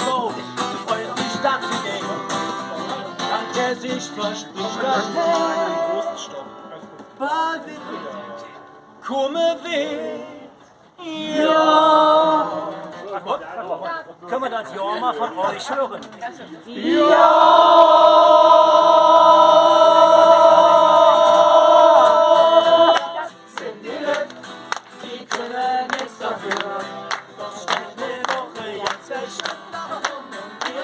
so, du freust dich, dass sie gehen. Dank er sich verspricht, dass bald wird komme weg. Ja. Können wir das ja mal von euch hören? Die können nichts dafür, doch steht eine Woche jetzt verschwunden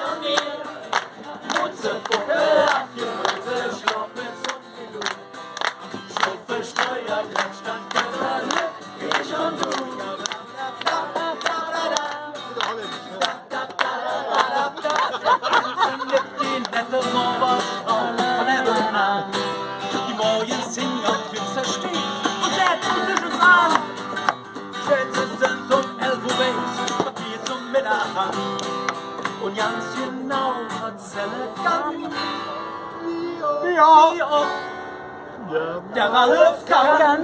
und mir. Mutze-Puppe, abgeröte, Schlauch mit Sumpf. Stufe steuert, Landstand, Köpfe, ich und du. Mit den netten Oberfrauen von Evelyn, die morgen singen und finster stehen und setzen sich uns an. Spätestens um 11 Uhr weg's Papier zum Mittag an. Und ganz genau erzähle ganz wie oft der Ralf kann.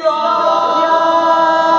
Ja.